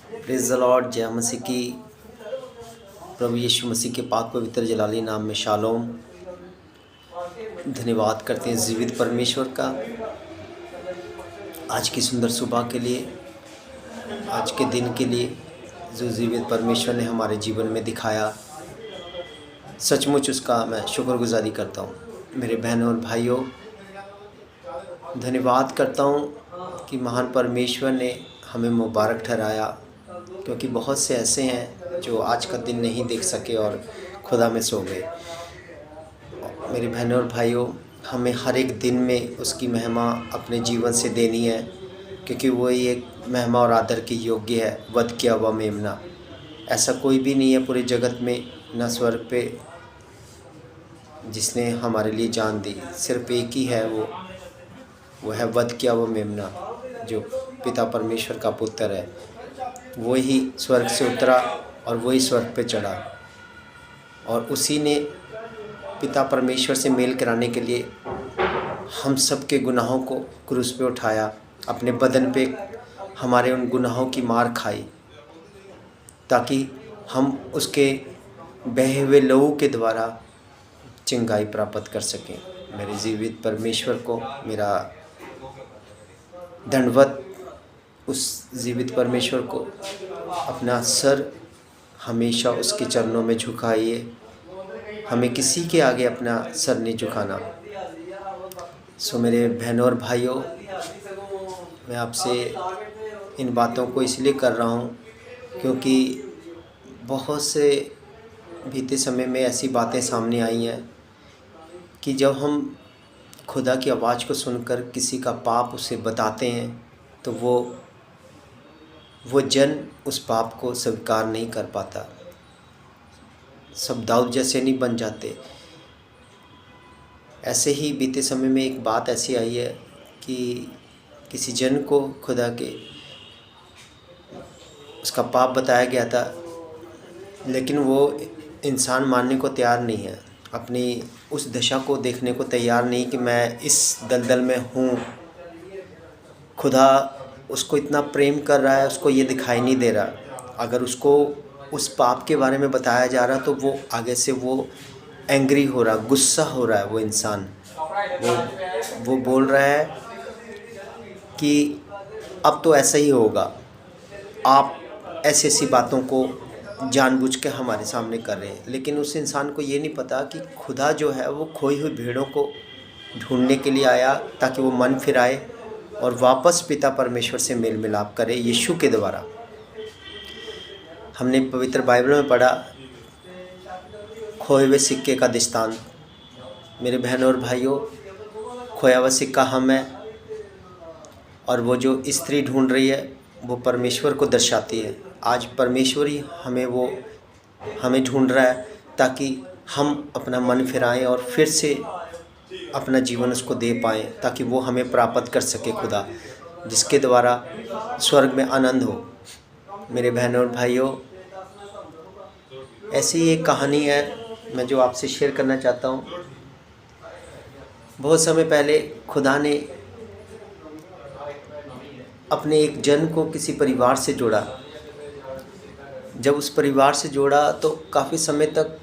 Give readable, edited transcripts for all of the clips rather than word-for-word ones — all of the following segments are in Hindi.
Praise the Lord. जय मसीह की। प्रभु यीशु मसीह के पाक पवित्र जलाली नाम में शालोम। धन्यवाद करते हैं जीवित परमेश्वर का आज की सुंदर सुबह के लिए, आज के दिन के लिए जो जीवित परमेश्वर ने हमारे जीवन में दिखाया। सचमुच उसका मैं शुक्रगुजारी करता हूँ। मेरे बहनों और भाइयों, धन्यवाद करता हूँ कि महान परमेश्वर ने हमें मुबारक ठहराया, क्योंकि बहुत से ऐसे हैं जो आज का दिन नहीं देख सके और खुदा में सो गए। मेरे बहनों और भाइयों, हमें हर एक दिन में उसकी महिमा अपने जीवन से देनी है, क्योंकि वही एक महिमा और आदर के योग्य है। वध किया हुआ मेमना, ऐसा कोई भी नहीं है पूरे जगत में, न स्वर्ग पे, जिसने हमारे लिए जान दी। सिर्फ एक ही है, वो है वध किया हुआ मेमना, जो पिता परमेश्वर का पुत्र है। वही स्वर्ग से उतरा और वही स्वर्ग पे चढ़ा, और उसी ने पिता परमेश्वर से मेल कराने के लिए हम सब के गुनाहों को क्रूस पे उठाया, अपने बदन पे हमारे उन गुनाहों की मार खाई, ताकि हम उसके बहे हुए लहू के द्वारा चंगाई प्राप्त कर सकें। मेरे जीवित परमेश्वर को मेरा दंडवत, उस जीवित परमेश्वर को अपना सर हमेशा उसके चरणों में झुकाइए। हमें किसी के आगे अपना सर नहीं झुकाना। सो मेरे बहनों और भाइयों, मैं आपसे इन बातों को इसलिए कर रहा हूँ क्योंकि बहुत से बीते समय में ऐसी बातें सामने आई हैं कि जब हम खुदा की आवाज़ को सुनकर किसी का पाप उसे बताते हैं, तो वो जन उस पाप को स्वीकार नहीं कर पाता। सब दाऊद जैसे नहीं बन जाते। ऐसे ही बीते समय में एक बात ऐसी आई है कि किसी जन को खुदा के उसका पाप बताया गया था, लेकिन वो इंसान मानने को तैयार नहीं है। अपनी उस दशा को देखने को तैयार नहीं कि मैं इस दलदल में हूँ। खुदा उसको इतना प्रेम कर रहा है, उसको ये दिखाई नहीं दे रहा। अगर उसको उस पाप के बारे में बताया जा रहा, तो वो आगे से वो एंग्री हो रहा, गुस्सा हो रहा है। वो इंसान वो बोल रहा है कि अब तो ऐसा ही होगा। आप ऐसी ऐसी बातों को जानबूझ के हमारे सामने कर रहे हैं। लेकिन उस इंसान को ये नहीं पता कि खुदा जो है वो खोई हुई भेड़ों को ढूंढने के लिए आया, ताकि वो मन फिराए और वापस पिता परमेश्वर से मेल मिलाप करे यीशु के द्वारा। हमने पवित्र बाइबल में पढ़ा खोए हुए सिक्के का दृष्टांत। मेरे बहनों और भाइयों, खोया हुआ सिक्का हम है, और वो जो स्त्री ढूंढ रही है वो परमेश्वर को दर्शाती है। आज परमेश्वर ही हमें ढूंढ रहा है, ताकि हम अपना मन फिराएं और फिर से अपना जीवन उसको दे पाएँ, ताकि वो हमें प्राप्त कर सके खुदा, जिसके द्वारा स्वर्ग में आनंद हो। मेरे बहनों और भाइयों, ऐसी एक कहानी है मैं जो आपसे शेयर करना चाहता हूँ। बहुत समय पहले खुदा ने अपने एक जन को किसी परिवार से जोड़ा। जब उस परिवार से जोड़ा तो काफ़ी समय तक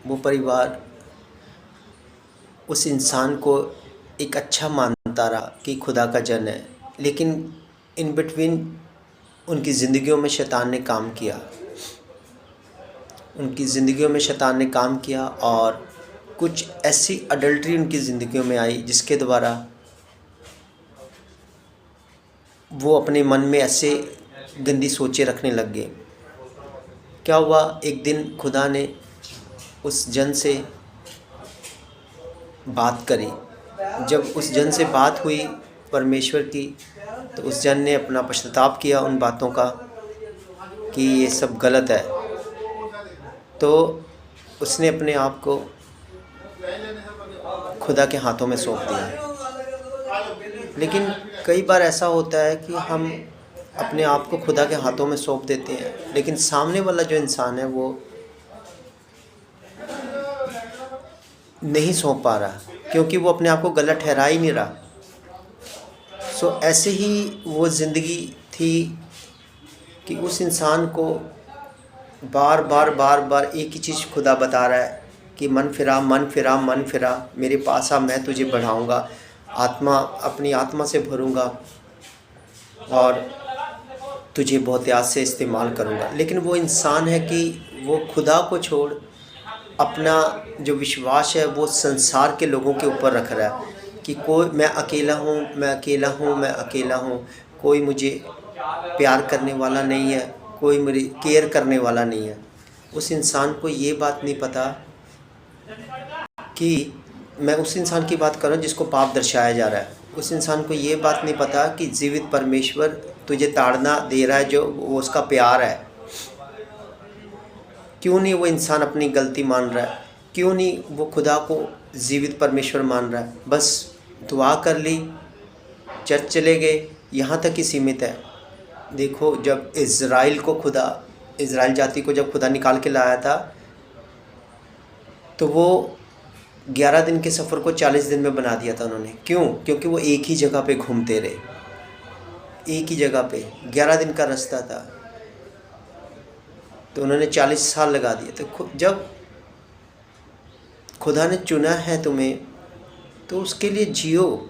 वो परिवार उस इंसान को एक अच्छा मानता रहा कि खुदा का जन है। लेकिन इन बिटवीन उनकी ज़िंदगियों में शैतान ने काम किया। उनकी ज़िंदगियों में शैतान ने काम किया और कुछ ऐसी अडल्ट्री उनकी ज़िंदगियों में आई, जिसके द्वारा वो अपने मन में ऐसे गंदी सोचें रखने लग गए। क्या हुआ, एक दिन खुदा ने उस जन से बात करी। जब उस जन से बात हुई परमेश्वर की, तो उस जन ने अपना पश्चाताप किया उन बातों का कि ये सब गलत है। तो उसने अपने आप को खुदा के हाथों में सौंप दिया। लेकिन कई बार ऐसा होता है कि हम अपने आप को खुदा के हाथों में सौंप देते हैं, लेकिन सामने वाला जो इंसान है वो नहीं सौंप पा रहा, क्योंकि वो अपने आप को गलत ठहरा ही नहीं रहा। सो ऐसे ही वो ज़िंदगी थी कि उस इंसान को बार बार बार बार एक ही चीज़ खुदा बता रहा है कि मन फिरा मन फिरा मन फिरा, मेरे पास आ, मैं तुझे बढ़ाऊँगा, आत्मा अपनी आत्मा से भरूँगा और तुझे बहुत याद से इस्तेमाल करूँगा। लेकिन वो इंसान है कि वो खुदा को छोड़ अपना जो विश्वास है वो संसार के लोगों के ऊपर रख रहा है कि कोई, मैं अकेला हूँ, मैं अकेला हूँ, मैं अकेला हूँ, कोई मुझे प्यार करने वाला नहीं है, कोई मेरी केयर करने वाला नहीं है। उस इंसान को ये बात नहीं पता कि मैं उस इंसान की बात कर रहा हूँ जिसको पाप दर्शाया जा रहा है। उस इंसान को ये बात नहीं पता कि जीवित परमेश्वर तुझे ताड़ना दे रहा है, जो वो उसका प्यार है। क्यों नहीं वो इंसान अपनी गलती मान रहा है? क्यों नहीं वो खुदा को जीवित परमेश्वर मान रहा है? बस दुआ कर ली, चर्च चले गए, यहाँ तक ही सीमित है। देखो, जब इज़राइल जाति को जब खुदा निकाल के लाया था तो वो 11 दिन के सफ़र को 40 दिन में बना दिया था उन्होंने। क्यों? क्योंकि वो एक ही जगह पे घूमते रहे, एक ही जगह पे 11 दिन का रास्ता था, तो उन्होंने 40 साल लगा दिए। तो जब खुदा ने चुना है तुम्हें तो उसके लिए जियो।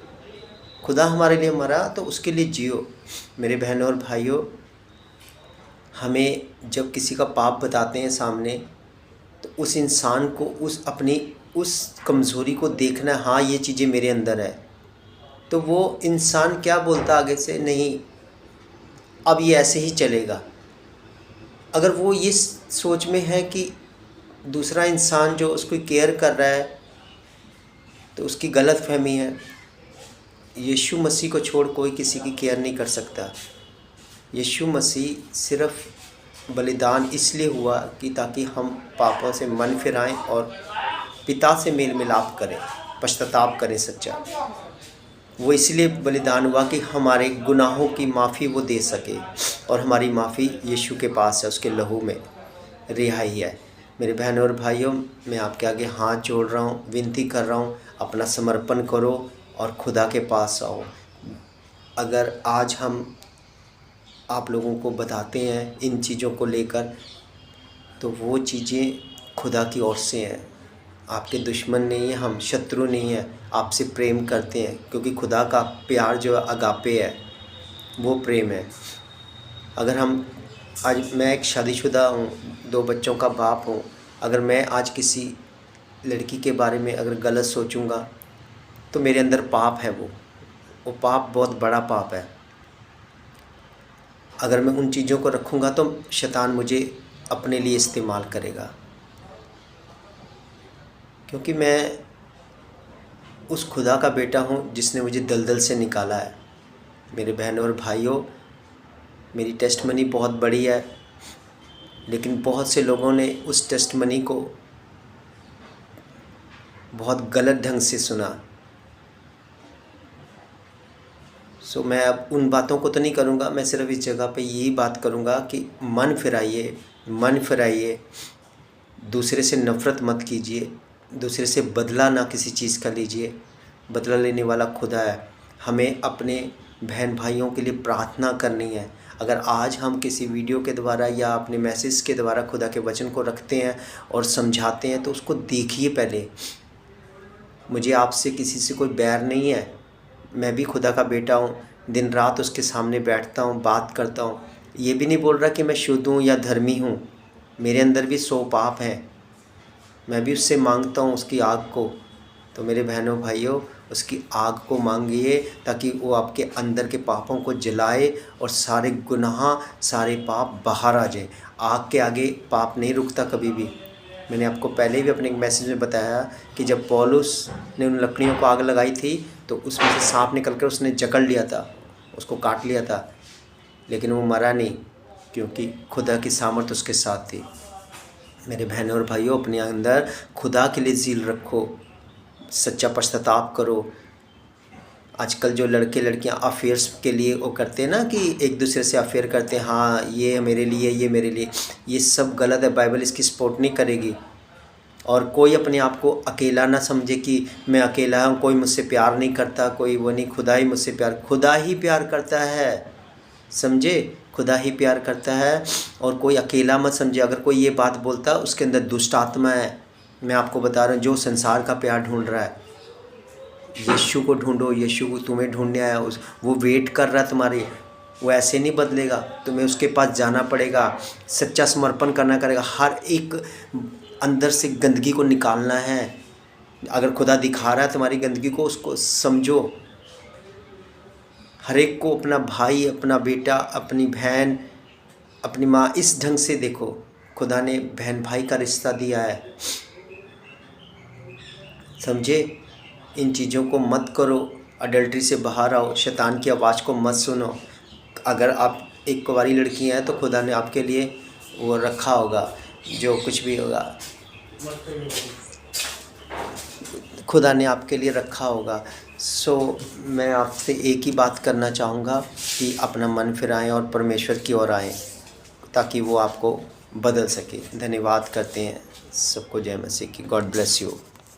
खुदा हमारे लिए मरा तो उसके लिए जियो। मेरे बहनों और भाइयों, हमें जब किसी का पाप बताते हैं सामने तो उस इंसान को अपनी उस कमज़ोरी को देखना, हाँ ये चीज़ें मेरे अंदर है। तो वो इंसान क्या बोलता आगे से, नहीं अब ये ऐसे ही चलेगा। अगर वो ये सोच में है कि दूसरा इंसान जो उसको केयर कर रहा है तो उसकी गलत फहमी है। यीशु मसीह को छोड़ कोई किसी की केयर नहीं कर सकता। यीशु मसीह सिर्फ बलिदान इसलिए हुआ कि ताकि हम पापों से मन फिराएं और पिता से मेल मिलाप करें, पश्चाताप करें सच्चा। वो इसलिए बलिदान हुआ कि हमारे गुनाहों की माफ़ी वो दे सके, और हमारी माफ़ी यीशु के पास है, उसके लहू में रिहाई है। मेरे बहनों और भाइयों, मैं आपके आगे हाथ जोड़ रहा हूँ, विनती कर रहा हूँ, अपना समर्पण करो और खुदा के पास आओ। अगर आज हम आप लोगों को बताते हैं इन चीज़ों को लेकर, तो वो चीज़ें खुदा की ओर से हैं। आपके दुश्मन नहीं है, हम शत्रु नहीं हैं, आपसे प्रेम करते हैं, क्योंकि खुदा का प्यार जो अगापे है वो प्रेम है। अगर हम आज, मैं एक शादीशुदा हूँ, 2 बच्चों का बाप हूँ, अगर मैं आज किसी लड़की के बारे में अगर गलत सोचूंगा तो मेरे अंदर पाप है, वो पाप बहुत बड़ा पाप है। अगर मैं उन चीज़ों को रखूँगा तो शैतान मुझे अपने लिए इस्तेमाल करेगा, क्योंकि मैं उस खुदा का बेटा हूँ जिसने मुझे दलदल से निकाला है। मेरे बहनों और भाइयों, मेरी टेस्टमनी बहुत बड़ी है, लेकिन बहुत से लोगों ने उस टेस्टमनी को बहुत गलत ढंग से सुना। सो मैं अब उन बातों को तो नहीं करूँगा, मैं सिर्फ इस जगह पे यही बात करूँगा कि मन फिराइए, मन फिराइए, दूसरे से नफ़रत मत कीजिए, दूसरे से बदला ना किसी चीज़ का लीजिए। बदला लेने वाला खुदा है। हमें अपने बहन भाइयों के लिए प्रार्थना करनी है। अगर आज हम किसी वीडियो के द्वारा या अपने मैसेज के द्वारा खुदा के वचन को रखते हैं और समझाते हैं तो उसको देखिए पहले। मुझे आपसे किसी से कोई बैर नहीं है, मैं भी खुदा का बेटा हूँ, दिन रात उसके सामने बैठता हूँ, बात करता हूँ। ये भी नहीं बोल रहा कि मैं शुद्ध हूँ या धर्मी हूँ, मेरे अंदर भी 100 पाप हैं, मैं भी उससे मांगता हूँ उसकी आग को। तो मेरे बहनों भाइयों, उसकी आग को मांगिए ताकि वो आपके अंदर के पापों को जलाए और सारे गुनाह, सारे पाप बाहर आ जाए। आग के आगे पाप नहीं रुकता कभी भी। मैंने आपको पहले भी अपने एक मैसेज में बताया कि जब पौलुस ने उन लकड़ियों को आग लगाई थी तो उसमें से सांप निकल कर उसने जकड़ लिया था, उसको काट लिया था, लेकिन वो मरा नहीं, क्योंकि खुदा की सामर्थ उसके साथ थी। मेरे बहनों और भाइयों, अपने अंदर खुदा के लिए ज़ील रखो, सच्चा पश्चाताप करो। आजकल जो लड़के लड़कियां अफेयर्स के लिए वो करते हैं ना, कि एक दूसरे से अफेयर करते हैं, हाँ ये मेरे लिए, ये मेरे लिए, ये सब गलत है। बाइबल इसकी सपोर्ट नहीं करेगी। और कोई अपने आप को अकेला ना समझे कि मैं अकेला हूँ, कोई मुझसे प्यार नहीं करता, कोई वो नहीं। खुदा ही मुझसे प्यार, खुदा ही प्यार करता है, समझे। खुदा ही प्यार करता है। और कोई अकेला मत समझे। अगर कोई ये बात बोलता है उसके अंदर दुष्ट आत्मा है। मैं आपको बता रहा हूँ, जो संसार का प्यार ढूंढ रहा है, यीशु को ढूंढो। यीशु को तुम्हें ढूंढने आया, वो वेट कर रहा है तुम्हारी। वो ऐसे नहीं बदलेगा, तुम्हें उसके पास जाना पड़ेगा, सच्चा समर्पण करना पड़ेगा। हर एक अंदर से गंदगी को निकालना है। अगर खुदा दिखा रहा है तुम्हारी गंदगी को, उसको समझो। हर एक को अपना भाई, अपना बेटा, अपनी बहन, अपनी माँ इस ढंग से देखो। खुदा ने बहन भाई का रिश्ता दिया है, समझे। इन चीज़ों को मत करो, अडल्ट्री से बाहर आओ, शैतान की आवाज़ को मत सुनो। अगर आप एक कुंवारी लड़की हैं तो खुदा ने आपके लिए वो रखा होगा, जो कुछ भी होगा खुदा ने आपके लिए रखा होगा। मैं आपसे एक ही बात करना चाहूँगा कि अपना मन फिराएं और परमेश्वर की ओर आएँ, ताकि वो आपको बदल सके। धन्यवाद करते हैं सबको। जय मसीह की। God bless you.